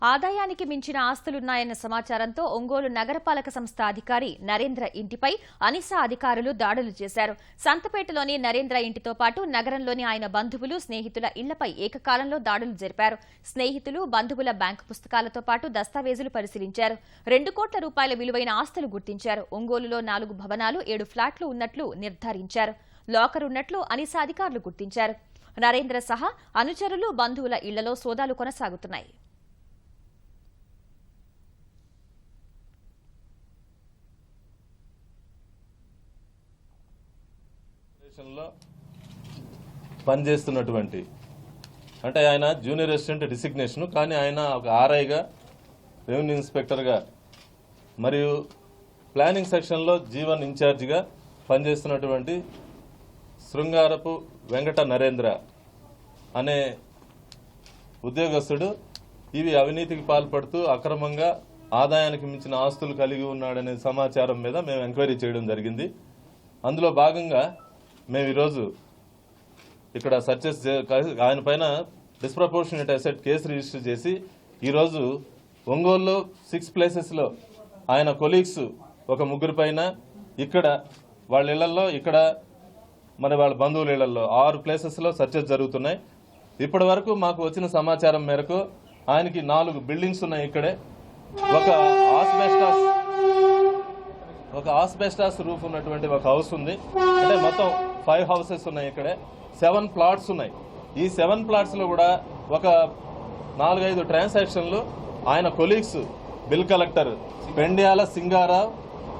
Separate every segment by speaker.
Speaker 1: ఆదాయానికి మించిన ఆస్తులున్నాయన్న సమాచారంతో ఒంగోలు నగరపాలక సంస్థ అధికారి నరేంద్ర ఇంటిపై అనిసా అధికారులు దాడులు చేశారు. సంతపేటలోని నరేంద్ర ఇంటితో పాటు నగరంలోని ఆయన బంధువులు, స్నేహితుల ఇళ్లపై ఏకకాలంలో దాడులు జరిపారు. స్నేహితులు, బంధువుల బ్యాంకు పుస్తకాలతో పాటు దస్తావేజులు పరిశీలించారు. 2 కోట్ల రూపాయల విలువైన ఆస్తులు గుర్తించారు. ఒంగోలులో 4 భవనాలు, 7 ఫ్లాట్లు ఉన్నట్లు నిర్ధారించారు. లాకర్ ఉన్నట్లు అనిసా అధికారులు గుర్తించారు. నరేంద్ర సహా అనుచరులు, బంధువుల ఇళ్లలో సోదాలు కొనసాగుతున్నాయి.
Speaker 2: పనిచేస్తున్నటువంటి అంటే ఆయన జూనియర్ అసిస్టెంట్ డిసిగ్నేషన్, కానీ ఆయన ఒక ఆర్ఐగా, రెవెన్యూ ఇన్స్పెక్టర్గా మరియు ప్లానింగ్ సెక్షన్లో జీవన్ ఇన్ఛార్జిగా పనిచేస్తున్నటువంటి శృంగారపు వెంకట నరేంద్ర అనే ఉద్యోగస్తుడు ఇవి అవినీతికి పాల్పడుతూ అక్రమంగా ఆదాయానికి మించిన ఆస్తులు కలిగి ఉన్నాడనే సమాచారం మీద మేము ఎంక్వైరీ చేయడం జరిగింది. అందులో భాగంగా మేము ఈరోజు ఇక్కడ సర్చెస్ ఆయన పైన డిస్ప్రపోర్షనేట్ అసెట్ కేసు రిజిస్టర్ చేసి ఈరోజు ఒంగోలులో 6 ప్లేసెస్లో ఆయన కొలీగ్స్ ఒక 3 పైన, ఇక్కడ వాళ్ళ ఇళ్లలో, ఇక్కడ వాళ్ళ బంధువుల ఇళ్లలో 6 ప్లేసెస్లో సర్చెస్ జరుగుతున్నాయి. ఇప్పటి వరకు మాకు వచ్చిన సమాచారం మేరకు ఆయనకి 4 బిల్డింగ్స్ ఉన్నాయి. ఇక్కడే ఒక ఆస్బెస్టాస్ రూఫ్ ఉన్నటువంటి ఒక హౌస్ ఉంది. అంటే మొత్తం 5 హౌసెస్ ఉన్నాయి. ఇక్కడే 7 ప్లాట్స్ ఉన్నాయి. ఈ 7 ప్లాట్స్లో కూడా ఒక 4-5 ట్రాన్సాక్షన్లు ఆయన colleagues, bill collector Pendyala Singarao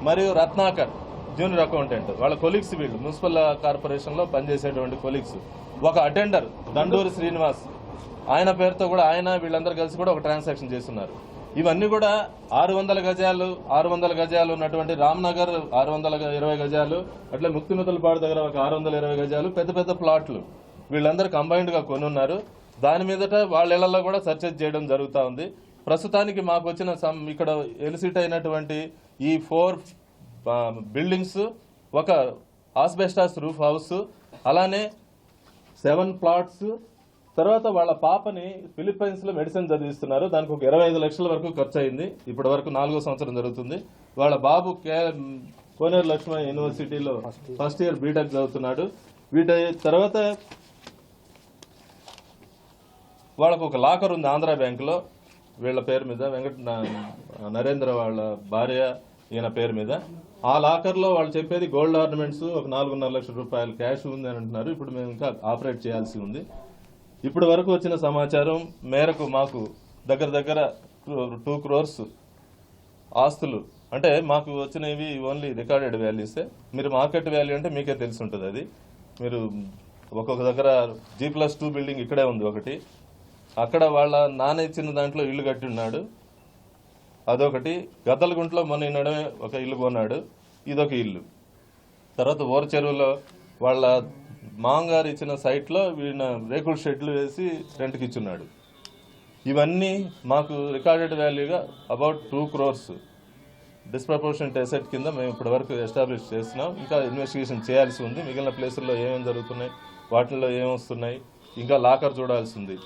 Speaker 2: మరియు రత్నాకర్ జూనియర్ అకౌంటెంట్, వాళ్ళ కొలీగ్స్, వీళ్ళు మున్సిపల్ కార్పొరేషన్లో పనిచేసేటువంటి కొలీగ్స్. ఒక అటెండర్ దండూరి శ్రీనివాస్, ఆయన పేరుతో కూడా ఆయన వీళ్ళందరూ కలిసి కూడా ఒక ట్రాన్సాక్షన్ చేస్తున్నారు. ఇవన్నీ కూడా 600 గజాలు ఉన్నటువంటి రామ్నగర్ 620 గజాలు, అట్లా ముక్తినూతలపాడు దగ్గర ఒక 620 గజాలు పెద్ద పెద్ద ప్లాట్లు వీళ్ళందరూ కంబైన్డ్ గా కొనున్నారు. దాని మీదట వాళ్ళ ఇళ్లలో కూడా సర్చెస్ చేయడం జరుగుతూ ఉంది. ప్రస్తుతానికి మాకు వచ్చిన ఇక్కడ ఎలిసిట్ అయినటువంటి ఈ 4 బిల్డింగ్స్, ఒక ఆస్బెస్టాస్ రూఫ్ హౌస్, అలానే 7 ప్లాట్స్, తర్వాత వాళ్ళ పాపని ఫిలిప్పైన్స్ లో మెడిసిన్ చదివిస్తున్నారు. దానికి ఒక 25 లక్షల వరకు ఖర్చు అయింది. ఇప్పటి వరకు 4వ సంవత్సరం జరుగుతుంది. వాళ్ళ బాబు కోనేరు లక్ష్మణ యూనివర్సిటీలో ఫస్ట్ ఇయర్ బీటెక్ చదువుతున్నాడు. వీటి తర్వాత వాళ్ళకు ఒక లాకర్ ఉంది ఆంధ్ర బ్యాంకులో వీళ్ళ పేరు మీద, నరేంద్ర వాళ్ళ భార్య ఈయన పేరు మీద. ఆ లాకర్ లో వాళ్ళు చెప్పేది గోల్డ్ ఆర్నమెంట్స్ ఒక 4.5 లక్షల రూపాయలు క్యాష్ ఉంది అని అంటున్నారు. ఇప్పుడు మేము ఇంకా ఆపరేట్ చేయాల్సి ఉంది. ఇప్పటి వరకు వచ్చిన సమాచారం మేరకు మాకు దగ్గర 2 crores ఆస్తులు, అంటే మాకు వచ్చినవి ఓన్లీ రికార్డెడ్ వాల్యూసే. మీరు మార్కెట్ వాల్యూ అంటే మీకే తెలిసి ఉంటుంది. అది మీరు ఒక్కొక్క దగ్గర G+2 బిల్డింగ్ ఇక్కడే ఉంది ఒకటి, అక్కడ వాళ్ళ నాన్న ఇచ్చిన దాంట్లో ఇల్లు కట్టి ఉన్నాడు, అదొకటి. గద్దలగుంటలో మొన్న నడమే ఒక ఇల్లు కొన్నాడు, ఇదొక ఇల్లు. తర్వాత ఓర చెరువులో వాళ్ళ మాంగారు ఇచ్చిన సైట్లో వీళ్ళ రేకుల షెడ్లు వేసి రెంట్కి ఇచ్చున్నాడు. ఇవన్నీ మాకు రికార్డెడ్ వాల్యూగా అబౌట్ 2 crores డిస్ప్రపోర్షనేట్ అసెట్ కింద మేము ఇప్పటి వరకు ఎస్టాబ్లిష్ చేస్తున్నాం. ఇంకా ఇన్వెస్టిగేషన్ చేయాల్సి ఉంది. మిగిలిన ప్లేసుల్లో ఏమేమి జరుగుతున్నాయి, వాటిల్లో ఏమొస్తున్నాయి, ఇంకా లాకర్ చూడాల్సి ఉంది.